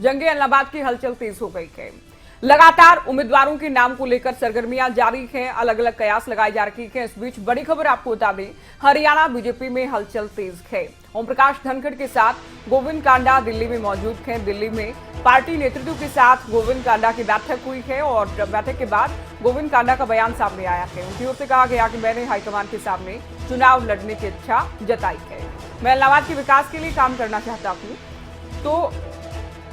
जंगे इलाहाबाद की हलचल तेज हो गई है। लगातार उम्मीदवारों के नाम को लेकर सरगर्मियां जारी हैं, अलग अलग कयास लगाई जा रही हैं। इस बीच बड़ी खबर आपको बता दें, हरियाणा बीजेपी में हलचल तेज है। ओम प्रकाश धनखड़ के साथ गोविंद कांडा दिल्ली में मौजूद हैं। दिल्ली में पार्टी नेतृत्व के साथ गोविंद कांडा की बैठक हुई है और बैठक के बाद गोविंद कांडा का बयान सामने आया है। उनकी ओर से कहा गया कि मैंने हाईकमान के सामने चुनाव लड़ने की इच्छा जताई है। मैं इलाहाबाद के विकास के लिए काम करना चाहता हूँ। तो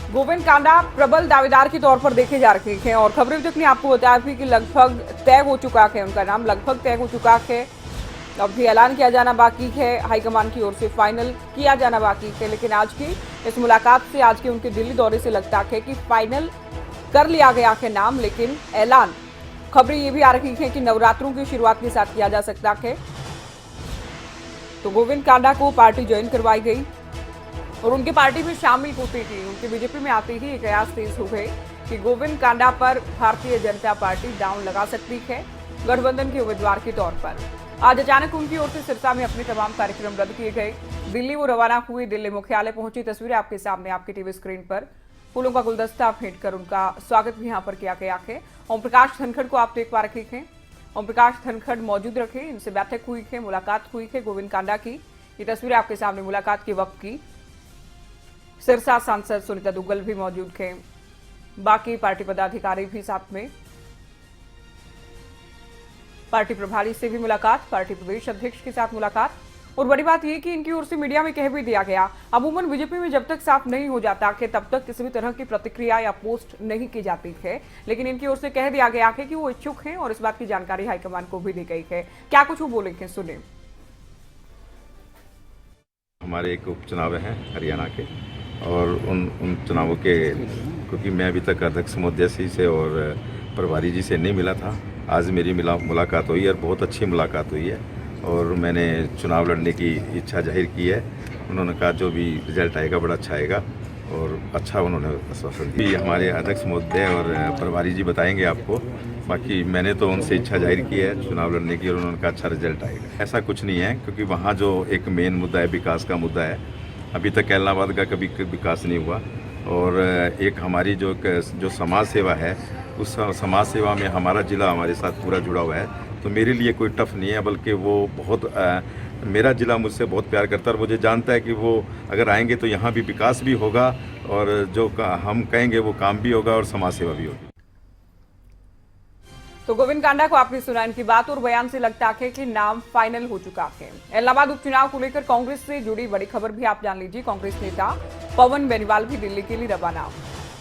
गोविंद कांडा प्रबल दावेदार के तौर पर देखे जा रहे हैं और खबरें तक ने आपको बताया थी कि लगभग तय हो चुका है, उनका नाम लगभग तय हो चुका है। अब भी ऐलान किया जाना बाकी है, हाईकमान की ओर से फाइनल किया जाना बाकी है। लेकिन आज की इस मुलाकात से, आज के उनके दिल्ली दौरे से लगता है कि फाइनल कर लिया गया है नाम। लेकिन ऐलान, खबरें ये भी आ रही हैं कि नवरात्रों की शुरुआत के साथ किया जा सकता है। तो गोविंद कांडा को पार्टी ज्वाइन करवाई गई और उनकी पार्टी में शामिल होते ही, उनके बीजेपी में आते ही कयास तेज हो गए कि गोविंद कांडा पर भारतीय जनता पार्टी दांव लगा सकती है गठबंधन के उम्मीदवार के तौर पर। आज अचानक उनकी ओर से सिरसा में अपने तमाम कार्यक्रम रद्द किए गए। दिल्ली वो रवाना हुई, दिल्ली मुख्यालय पहुंची। तस्वीरें आपके सामने, आपकी टीवी स्क्रीन पर फूलों का गुलदस्ता भेंट कर उनका स्वागत भी यहाँ पर किया गया है। ओम प्रकाश धनखड़ को आप देख पा रहे हैं, ओम प्रकाश धनखड़ मौजूद रखे, इनसे बैठक हुई है, मुलाकात हुई है गोविंद कांडा की। ये तस्वीरें आपके सामने मुलाकात के वक्त की। सिरसा सांसद सुनीता दुग्गल भी मौजूद थे, बाकी पार्टी पदाधिकारी भी साथ में। पार्टी प्रभारी से भी मुलाकात, पार्टी प्रदेश अध्यक्ष के साथ मुलाकात। और बड़ी बात यह कि इनकी ओर से मीडिया में कह भी दिया गया, अमूमन बीजेपी में जब तक साफ नहीं हो जाता कि तब तक किसी भी तरह की प्रतिक्रिया या पोस्ट नहीं की जाती है। लेकिन इनकी ओर से कह दिया गया है कि वो इच्छुक हैं और इस बात की जानकारी हाईकमान को भी दी गई है। क्या कुछ वो बोलेंगे, सुने। हमारे एक उपचुनाव है हरियाणा के, और उन चुनावों के, क्योंकि मैं अभी तक अध्यक्ष महोदय से और प्रभारी जी से नहीं मिला था, आज मेरी मुलाकात हुई और बहुत अच्छी मुलाकात हुई है और मैंने चुनाव लड़ने की इच्छा जाहिर की है। उन्होंने कहा जो भी रिजल्ट आएगा बड़ा अच्छा आएगा और अच्छा उन्होंने आश्वासन दिया। हमारे अध्यक्ष महोदय और प्रभारी जी बताएंगे आपको, बाकी मैंने तो उनसे इच्छा जाहिर की है चुनाव लड़ने की और उन्होंने कहा अच्छा रिजल्ट आएगा। ऐसा कुछ नहीं है, क्योंकि वहाँ जो एक मेन मुद्दा है, विकास का मुद्दा है। अभी तक इलाहाबाद का कभी विकास नहीं हुआ और एक हमारी जो समाज सेवा है, उस समाज सेवा में हमारा ज़िला हमारे साथ पूरा जुड़ा हुआ है। तो मेरे लिए कोई टफ नहीं है, बल्कि वो बहुत मेरा ज़िला मुझसे बहुत प्यार करता है और मुझे जानता है कि वो अगर आएंगे तो यहाँ भी विकास भी होगा और जो हम कहेंगे वो काम भी होगा और समाज सेवा भी होगी। तो गोविंद कांडा को आपने सुना, इनकी बात और बयान से लगता है कि नाम फाइनल हो चुका है। इलाहाबाद उपचुनाव को लेकर कांग्रेस से जुड़ी बड़ी खबर भी आप जान लीजिए। कांग्रेस नेता पवन बेनीवाल भी दिल्ली के लिए रवाना।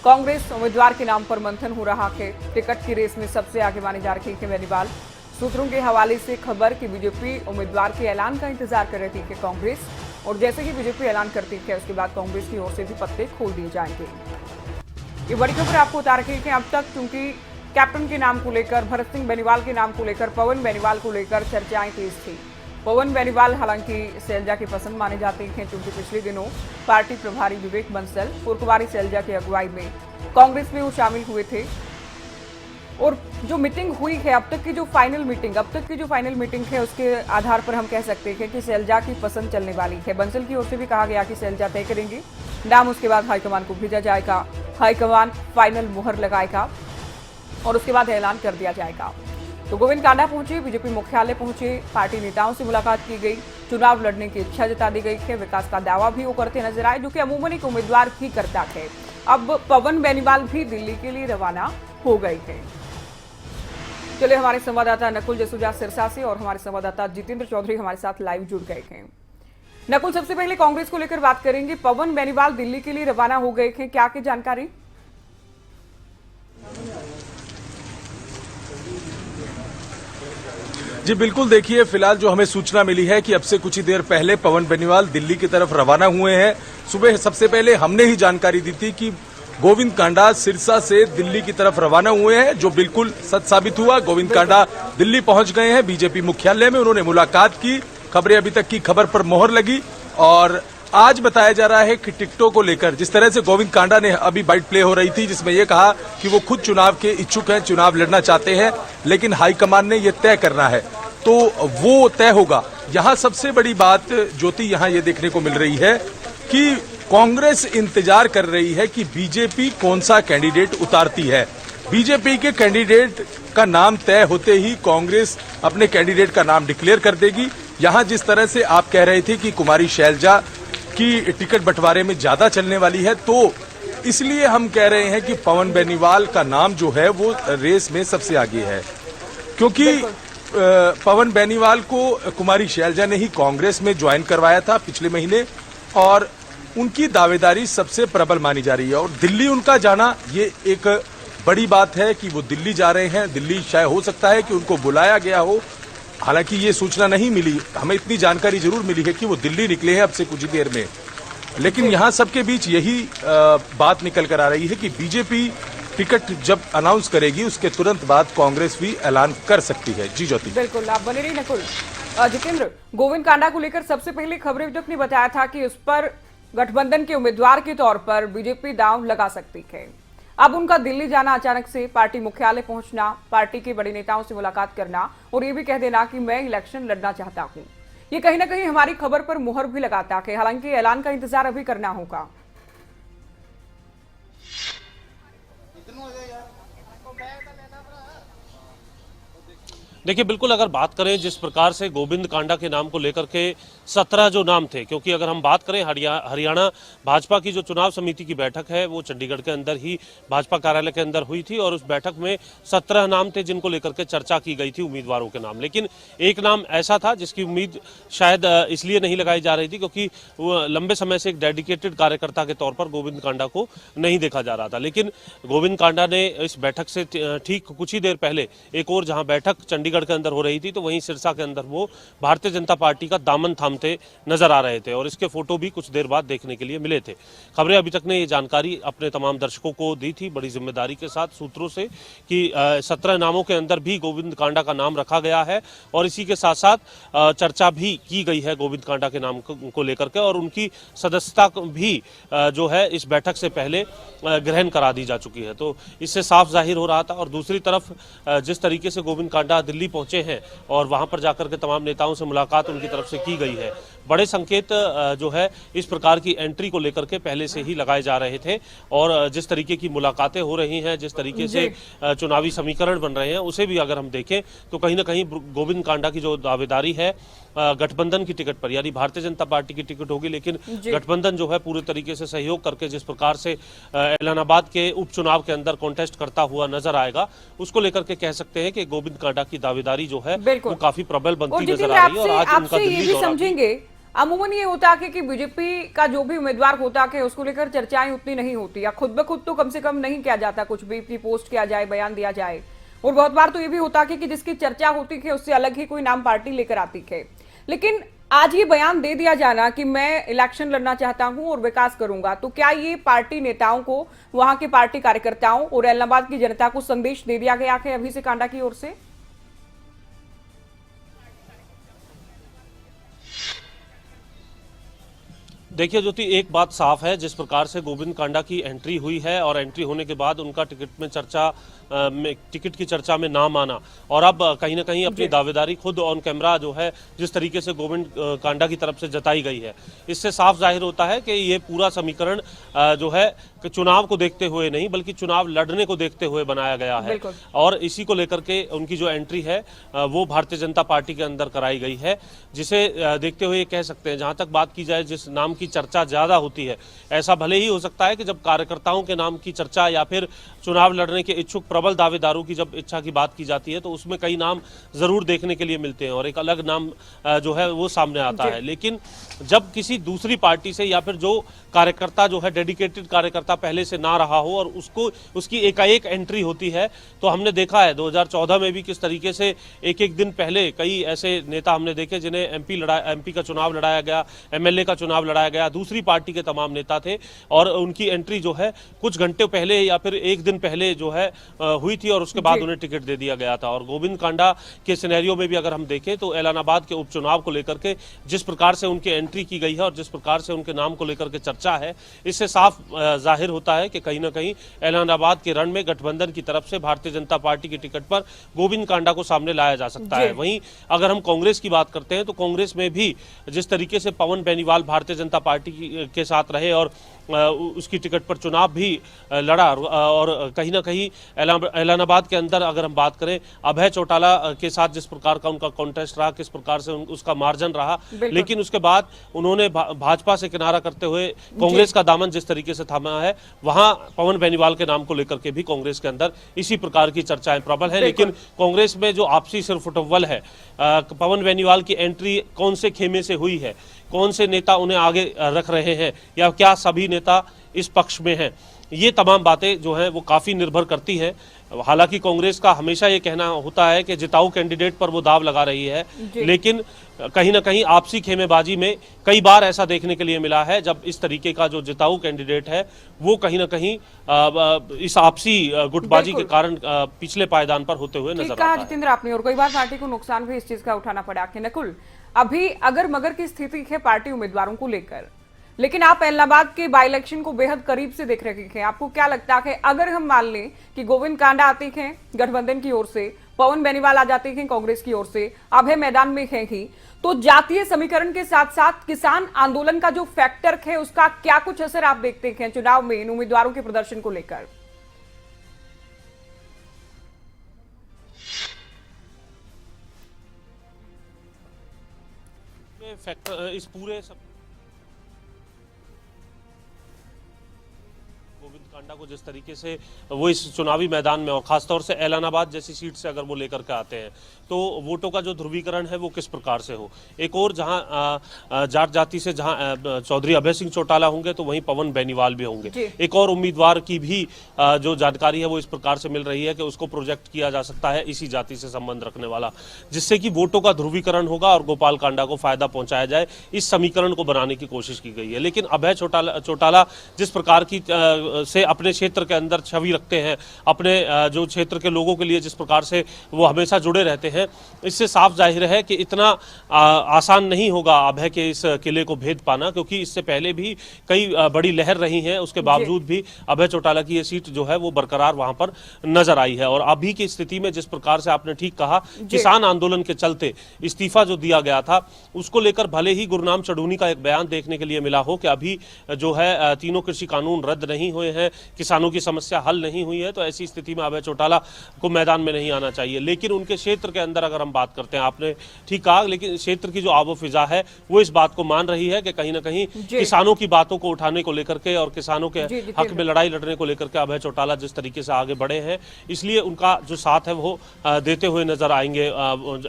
कांग्रेस उम्मीदवार के नाम पर मंथन हो रहा है। टिकट की रेस में सबसे आगे माने जा रहे हैं बेनीवाल। सूत्रों के हवाले से खबर कि बीजेपी उम्मीदवार के ऐलान का इंतजार कर रही है कांग्रेस, और जैसे ही बीजेपी ऐलान करती है उसके बाद कांग्रेस की ओर से भी पत्ते खोल दिए जाएंगे। ये बड़ी खबर आपको बता रही है कि अब तक क्योंकि कैप्टन के नाम को लेकर, भरत सिंह बेनीवाल के नाम को लेकर, पवन बेनीवाल को लेकर चर्चाएं तेज थी। पवन बेनीवाल हालांकि सैलजा की पसंद माने जाते हैं, क्योंकि पिछले दिनों पार्टी प्रभारी विवेक बंसल पुरकुवारी सैलजा की अगुवाई में कांग्रेस में वो शामिल हुए थे। और जो मीटिंग हुई है, अब तक की जो फाइनल मीटिंग है, उसके आधार पर हम कह सकते हैं कि सैलजा की पसंद चलने वाली है। बंसल की ओर से भी कहा गया कि सैलजा तय करेंगे नाम, उसके बाद हाईकमान को भेजा जाएगा, हाईकमान फाइनल मुहर लगाएगा और उसके बाद ऐलान कर दिया जाएगा। तो गोविंद कांडा पहुंचे, बीजेपी मुख्यालय पहुंचे, पार्टी नेताओं से मुलाकात की गई, चुनाव लड़ने की इच्छा जता दी गई है। विकास का दावा भी वो करते नजर आए, जो कि अमूमन एक उम्मीदवार ही करता है। अब पवन बेनीवाल भी दिल्ली के लिए रवाना हो गई है। चलिए, हमारे संवाददाता नकुल जसूजा सिरसा से और हमारे संवाददाता जितेंद्र चौधरी हमारे साथ लाइव जुड़ गए हैं। नकुल, सबसे पहले कांग्रेस को लेकर बात करेंगे। पवन बेनीवाल दिल्ली के लिए रवाना हो गए हैं, क्या की जानकारी? जी बिल्कुल, देखिए फिलहाल जो हमें सूचना मिली है कि अब से कुछ ही देर पहले पवन बेनीवाल दिल्ली की तरफ रवाना हुए हैं। सुबह सबसे पहले हमने ही जानकारी दी थी कि गोविंद कांडा सिरसा से दिल्ली की तरफ रवाना हुए हैं, जो बिल्कुल सच साबित हुआ। गोविंद कांडा दिल्ली पहुंच गए हैं, बीजेपी मुख्यालय में उन्होंने मुलाकात की। खबरें अभी तक की खबर पर मोहर लगी और आज बताया जा रहा है कि टिकटों को लेकर जिस तरह से गोविंद कांडा ने अभी बाइट प्ले हो रही थी, जिसमें यह कहा कि वो खुद चुनाव के इच्छुक हैं, चुनाव लड़ना चाहते हैं, लेकिन हाईकमान ने यह तय करना है, तो वो तय होगा। यहाँ सबसे बड़ी बात ज्योति यहाँ ये देखने को मिल रही है कि कांग्रेस इंतजार कर रही है कि बीजेपी कौन सा कैंडिडेट उतारती है। बीजेपी के कैंडिडेट का नाम तय होते ही कांग्रेस अपने कैंडिडेट का नाम डिक्लेयर कर देगी। यहां जिस तरह से आप कह रहे थे कि कुमारी शैलजा की टिकट बंटवारे में ज्यादा चलने वाली है, तो इसलिए हम कह रहे हैं कि पवन बेनीवाल का नाम जो है वो रेस में सबसे आगे है, क्योंकि पवन बेनीवाल को कुमारी शैलजा ने ही कांग्रेस में ज्वाइन करवाया था पिछले महीने और उनकी दावेदारी सबसे प्रबल मानी जा रही है। और दिल्ली उनका जाना ये एक बड़ी बात है कि वो दिल्ली जा रहे हैं। दिल्ली शायद हो सकता है कि उनको बुलाया गया हो, हालांकि ये सूचना नहीं मिली, हमें इतनी जानकारी जरूर मिली है कि वो दिल्ली निकले हैं अब से कुछ ही देर में। लेकिन यहाँ सबके बीच यही बात निकल कर आ रही है कि बीजेपी टिकट जब अनाउंस करेगी उसके तुरंत बाद कांग्रेस भी ऐलान कर सकती है। जी ज्योति। बिल्कुल, आप बने रही नकुल। जितेंद्र, गोविंद कांडा को लेकर सबसे पहले खबरें तक ने बताया था कि उस पर गठबंधन के उम्मीदवार के तौर पर बीजेपी दांव लगा सकती है। अब उनका दिल्ली जाना, अचानक से पार्टी मुख्यालय पहुंचना, पार्टी के बड़े नेताओं से मुलाकात करना और ये भी कह देना कि मैं इलेक्शन लड़ना चाहता हूं, ये कहीं ना कहीं हमारी खबर पर मुहर भी लगाता है। हालांकि ऐलान का इंतजार अभी करना होगा। देखिए, बिल्कुल अगर बात करें जिस प्रकार से गोविंद कांडा के नाम को लेकर के 17 जो नाम थे, क्योंकि अगर हम बात करें हरियाणा भाजपा की जो चुनाव समिति की बैठक है वो चंडीगढ़ के अंदर ही भाजपा कार्यालय के अंदर हुई थी और उस बैठक में 17 नाम थे जिनको लेकर के चर्चा की गई थी, उम्मीदवारों के नाम। लेकिन एक नाम ऐसा था जिसकी उम्मीद शायद इसलिए नहीं लगाई जा रही थी क्योंकि वो लंबे समय से एक डेडिकेटेड कार्यकर्ता के तौर पर गोविंद कांडा को नहीं देखा जा रहा था। लेकिन गोविंद कांडा ने इस बैठक से ठीक कुछ ही देर पहले एक और जहां बैठक चंडीगढ़ के अंदर हो रही थी, तो वहीं सिरसा के अंदर वो भारतीय जनता पार्टी का दामन थामते नजर आ रहे थे और इसके फोटो भी कुछ देर बाद देखने के लिए मिले थे। खबरें अभी तक ने ये जानकारी अपने तमाम दर्शकों को दी थी बड़ी जिम्मेदारी के साथ सूत्रों से कि 17 नामों के अंदर भी गोविंद कांडा का नाम रखा गया है और इसी के साथ साथ चर्चा भी की गई है गोविंद कांडा के नाम को लेकर के और उनकी सदस्यता भी जो है इस बैठक से पहले ग्रहण करा दी जा चुकी है। तो इससे साफ जाहिर हो रहा था। और दूसरी तरफ जिस तरीके से गोविंद कांडा दिल्ली पहुंचे हैं और वहां पर जाकर के तमाम नेताओं से मुलाकात उनकी तरफ से की गई है, बड़े संकेत जो है इस प्रकार की एंट्री को लेकर के पहले से ही लगाए जा रहे थे। और जिस तरीके की मुलाकातें हो रही हैं, जिस तरीके से चुनावी समीकरण बन रहे हैं, उसे भी अगर हम देखें तो कहीं ना कहीं गोविंद कांडा की जो दावेदारी है गठबंधन की टिकट पर, यानी भारतीय जनता पार्टी की टिकट होगी, लेकिन गठबंधन जो है पूरे तरीके से सहयोग करके जिस प्रकार से एलानाबाद के उपचुनाव के अंदर कॉन्टेस्ट करता हुआ नजर आएगा, उसको लेकर के कह सकते हैं कि गोविंद कांडा की दावेदारी जो है वो काफी प्रबल बनती नजर आ रही है। और आज उनका दिल्ली दौरा समझेंगे, अमूमन ये होता है कि बीजेपी का जो भी उम्मीदवार होता है उसको लेकर चर्चाएं उतनी नहीं होती या खुद ब खुद तो कम से कम नहीं किया जाता, कुछ भी पोस्ट किया जाए, बयान दिया जाए। और बहुत बार तो ये भी होता है कि जिसकी चर्चा होती है उससे अलग ही कोई नाम पार्टी लेकर आती है। लेकिन आज ये बयान दे दिया जाना कि मैं इलेक्शन लड़ना चाहता हूं और विकास करूंगा, तो क्या ये पार्टी नेताओं को, वहां के पार्टी कार्यकर्ताओं और इलाहाबाद की जनता को संदेश दे दिया गया है अभी से कांडा की ओर से? देखिए ज्योति, एक बात साफ है, जिस प्रकार से गोविंद कांडा की एंट्री हुई है और एंट्री होने के बाद उनका टिकट की चर्चा में नाम आना और अब कहीं ना कहीं अपनी दावेदारी खुद ऑन कैमरा जो है जिस तरीके से गोविंद कांडा की तरफ से जताई गई है, इससे साफ जाहिर होता है कि ये पूरा समीकरण जो है चुनाव को देखते हुए नहीं बल्कि चुनाव लड़ने को देखते हुए बनाया गया है। और इसी को लेकर के उनकी जो एंट्री है वो भारतीय जनता पार्टी के अंदर कराई गई है, जिसे देखते हुए कह सकते हैं, जहां तक बात की जाए जिस नाम की चर्चा ज्यादा होती है, ऐसा भले ही हो सकता है कि जब कार्यकर्ताओं के नाम की चर्चा या फिर चुनाव लड़ने के इच्छुक प्रबल दावेदारों की जब इच्छा की बात की जाती है तो उसमें कई नाम जरूर देखने के लिए मिलते हैं और एक अलग नाम जो है वो सामने आता है। लेकिन जब किसी दूसरी पार्टी से या फिर जो कार्यकर्ता जो है डेडिकेटेड कार्यकर्ता पहले से ना रहा हो और उसकी एकाएक एंट्री होती है, तो हमने देखा है 2014 में भी किस तरीके से एक एक दिन पहले कई ऐसे नेता हमने देखे जिन्हें एमपी का चुनाव लड़ाया गया, एमएलए का चुनाव लड़ाया गया, दूसरी पार्टी के तमाम नेता थे और उनकी एंट्री जो है कुछ घंटे पहले या फिर एक दिन पहले जो है हुई थी और उसके बाद उन्हें टिकट दे दिया गया था। और गोविंद कांडा के सिनेरियो में भी अगर हम देखें तो एलानाबाद के उपचुनाव को लेकर के जिस प्रकार से उनकी एंट्री की गई है और जिस प्रकार से उनके नाम को लेकर के चर्चा चर्चा है, इससे साफ जाहिर होता है कि कहीं ना कहीं ऐलानाबाद के रण में गठबंधन की तरफ से भारतीय जनता पार्टी की टिकट पर गोविंद कांडा को सामने लाया जा सकता है। वहीं अगर हम कांग्रेस की बात करते हैं तो कांग्रेस में भी जिस तरीके से पवन बेनीवाल भारतीय जनता पार्टी के साथ रहे और उसकी टिकट पर चुनाव भी लड़ा और कहीं ना कहीं ऐलानाबाद के अंदर अगर हम बात करें अभय चौटाला के साथ जिस प्रकार का उनका कॉन्टेस्ट रहा, किस प्रकार से उसका मार्जिन रहा, लेकिन उसके बाद उन्होंने भाजपा से किनारा करते हुए कांग्रेस का दामन जिस तरीके से थामा है, वहां पवन बेनीवाल के नाम को लेकर के भी कांग्रेस के अंदर इसी प्रकार की चर्चाएं प्रबल है। लेकिन कांग्रेस में जो आपसी सिरफुटव्वल है, पवन बेनीवाल की एंट्री कौन से खेमे से हुई है, कौन से नेता उन्हें आगे रख रहे हैं या क्या सभी नेता इस पक्ष में हैं, ये तमाम बातें जो हैं वो काफ़ी निर्भर करती हैं। हालांकि कांग्रेस का हमेशा ये कहना होता है कि जिताऊ कैंडिडेट पर वो दाव लगा रही है, लेकिन कहीं ना कहीं आपसी खेमेबाजी में कई बार ऐसा देखने के लिए मिला है जब इस तरीके का जो जिताऊ कैंडिडेट है वो कहीं ना कहीं इस आपसी गुटबाजी के कारण पिछले पायदान पर होते हुए नजर आता है। जितेंद्र, आपने और कई बार पार्टी को नुकसान भी इस चीज का उठाना पड़ा कि नकुल अभी अगर मगर की स्थिति है पार्टी उम्मीदवारों को लेकर, लेकिन आप ऐलानाबाद के बाई इलेक्शन को बेहद करीब से देख रहे हैं, आपको क्या लगता है अगर हम मान लें कि गोविंद कांडा आते हैं गठबंधन की ओर से, पवन बेनीवाल आ जाते हैं कांग्रेस की ओर से, अभय मैदान में है ही, तो जातीय समीकरण के साथ साथ किसान आंदोलन का जो फैक्टर है उसका क्या कुछ असर आप देखते हैं चुनाव में इन उम्मीदवारों के प्रदर्शन को लेकर? फैक्टर इस पूरे गोविंद कांडा को जिस तरीके से वो इस चुनावी मैदान में और खासतौर से ऐलानाबाद जैसी सीट से अगर वो लेकर के आते हैं तो वोटों का जो ध्रुवीकरण है वो किस प्रकार से हो। एक और जहां जाट जाति से जहां चौधरी अभय सिंह चौटाला होंगे तो वहीं पवन बेनीवाल भी होंगे। एक और उम्मीदवार की भी जो जानकारी है वो इस प्रकार से मिल रही है कि उसको प्रोजेक्ट किया जा सकता है इसी जाति से संबंध रखने वाला, जिससे कि वोटों का ध्रुवीकरण होगा और गोपाल कांडा को फायदा पहुंचाया जाए, इस समीकरण को बनाने की कोशिश की गई है। लेकिन अभय चौटाला जिस प्रकार की से अपने क्षेत्र के अंदर छवि रखते हैं, अपने जो क्षेत्र के लोगों के लिए जिस प्रकार से वो हमेशा जुड़े रहते हैं, इससे साफ जाहिर है कि इतना आसान नहीं होगा अभय के इस किले को भेद पाना, क्योंकि इससे पहले भी कई बड़ी लहर रही है, उसके बावजूद भी अभय चौटाला की ये सीट जो है वो बरकरार वहां पर नजर आई है। और अभी की स्थिति में जिस प्रकार से आपने ठीक कहा, किसान आंदोलन के चलते इस्तीफा जो दिया गया था उसको लेकर भले ही गुरनाम चढ़ूनी का एक बयान देखने के लिए मिला हो कि अभी जो है तीनों कृषि कानून रद्द नहीं हुए हैं, किसानों की समस्या हल नहीं हुई है, तो ऐसी स्थिति में अभय चौटाला को मैदान में नहीं आना चाहिए। लेकिन उनके क्षेत्र के अंदर अगर हम बात करते हैं, आपने ठीक कहा, लेकिन क्षेत्र की जो आबो फिजा है वो इस बात को मान रही है कि कहीं ना कहीं किसानों की बातों को उठाने को लेकर के और किसानों के हक में लड़ाई लड़ने को लेकर के अभय चौटाला जिस तरीके से आगे बढ़े हैं, इसलिए उनका जो साथ है वो देते हुए नजर आएंगे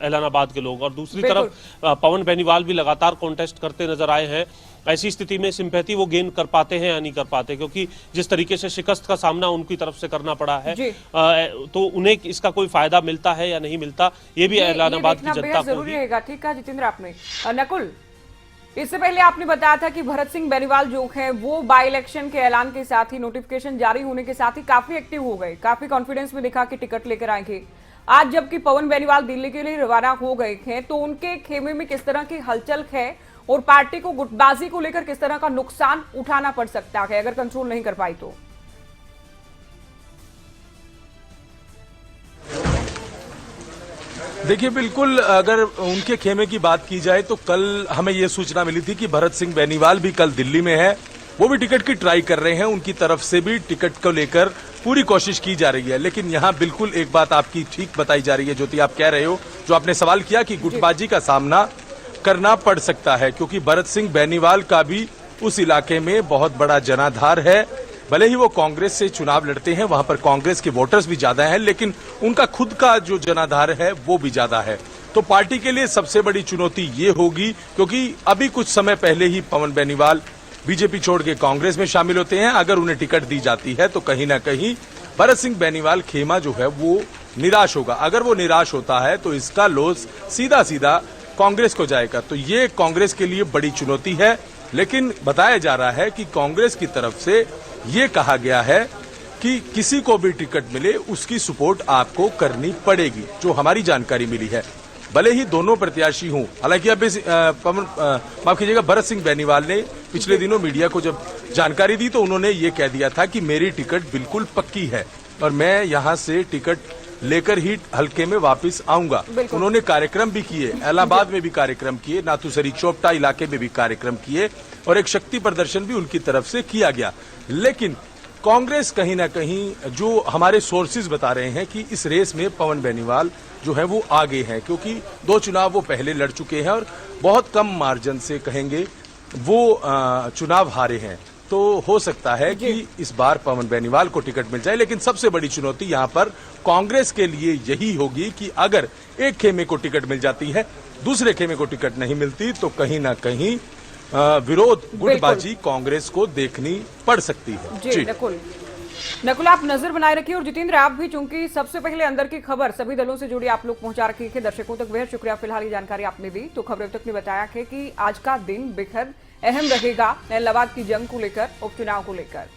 ऐलानाबाद के लोग। और दूसरी तरफ पवन बेनीवाल भी लगातार कॉन्टेस्ट करते नजर आए हैं। ऐसी स्थिति में सिंपैथी वो गेन कर पाते हैं या नहीं कर पाते, क्योंकि जिस तरीके से शिकस्त का सामना उनकी तरफ से करना पड़ा है तो उन्हें इसका कोई फायदा मिलता है या नहीं मिलता, ये भी ऐलानाबाद की जनता को जरूरी रहेगा। ठीक है जितेंद्र, आपने नकुल इससे पहले आपने बताया था कि भरत सिंह बेनीवाल जो है वो बाई इलेक्शन के ऐलान के साथ ही, नोटिफिकेशन जारी होने के साथ ही काफी एक्टिव हो गए, काफी कॉन्फिडेंस में दिखा कि टिकट लेकर आएंगे। आज जबकि पवन बेनीवाल दिल्ली के लिए रवाना हो गए हैं तो उनके खेमे में किस तरह की हलचल है और पार्टी को गुटबाजी को लेकर किस तरह का नुकसान उठाना पड़ सकता है अगर कंट्रोल नहीं कर पाई तो? देखिए, बिल्कुल अगर उनके खेमे की बात की जाए तो कल हमें यह सूचना मिली थी कि भरत सिंह बेनीवाल भी कल दिल्ली में है, वो भी टिकट की ट्राई कर रहे हैं, उनकी तरफ से भी टिकट को लेकर पूरी कोशिश की जा रही है। लेकिन यहाँ बिल्कुल एक बात आपकी ठीक बताई जा रही है ज्योति, आप कह रहे हो, जो आपने सवाल किया कि गुटबाजी का सामना करना पड़ सकता है, क्योंकि भरत सिंह बेनीवाल का भी उस इलाके में बहुत बड़ा जनाधार है। भले ही वो कांग्रेस से चुनाव लड़ते हैं, वहां पर कांग्रेस के वोटर्स भी ज्यादा हैं, लेकिन उनका खुद का जो जनाधार है वो भी ज्यादा है। तो पार्टी के लिए सबसे बड़ी चुनौती ये होगी, क्योंकि अभी कुछ समय पहले ही पवन बेनीवाल बीजेपी छोड़ के कांग्रेस में शामिल होते हैं। अगर उन्हें टिकट दी जाती है तो कहीं ना कहीं भरत सिंह बेनीवाल खेमा जो है वो निराश होगा। अगर वो निराश होता है तो इसका लॉस सीधा सीधा कांग्रेस को जाएगा। तो ये कांग्रेस के लिए बड़ी चुनौती है। लेकिन बताया जा रहा है कि कांग्रेस की तरफ से ये कहा गया है कि किसी को भी टिकट मिले उसकी सपोर्ट आपको करनी पड़ेगी, जो हमारी जानकारी मिली है। भले ही दोनों प्रत्याशी हों। हालांकि अब माफ कीजिएगा, भरत सिंह बेनीवाल ने पिछले दिनों मीडिया को जब जानकारी दी तो उन्होंने ये कह दिया था कि मेरी टिकट बिल्कुल पक्की है और मैं यहां से टिकट लेकर ही हल्के में वापस आऊंगा। उन्होंने कार्यक्रम भी किए, इलाहाबाद में भी कार्यक्रम किए, नाथुसरी चोपटा इलाके में भी कार्यक्रम किए और एक शक्ति प्रदर्शन भी उनकी तरफ से किया गया। लेकिन कांग्रेस कहीं ना कहीं, जो हमारे सोर्सेज बता रहे हैं कि इस रेस में पवन बेनीवाल जो है वो आगे हैं, क्योंकि 2 चुनाव वो पहले लड़ चुके हैं और बहुत कम मार्जिन से कहेंगे वो चुनाव हारे हैं। तो हो सकता है कि इस बार पवन बेनीवाल को टिकट मिल जाए, लेकिन सबसे बड़ी चुनौती यहाँ पर कांग्रेस के लिए यही होगी कि अगर एक खेमे को टिकट मिल जाती है, दूसरे खेमे को टिकट नहीं मिलती, तो कहीं ना कहीं विरोध, गुटबाजी कांग्रेस को देखनी पड़ सकती है। जी नकुल आप नजर बनाए रखिए और जितेंद्र आप भी, चूंकि सबसे पहले अंदर की खबर सभी दलों से जुड़ी आप लोग पहुंचा रखी है दर्शकों तक, बेहद शुक्रिया। फिलहाल ये जानकारी आपने दी। तो खबरें तक ने बताया कि आज का दिन बेहद अहम रहेगा इलाहाबाद की जंग को लेकर, उपचुनाव को लेकर।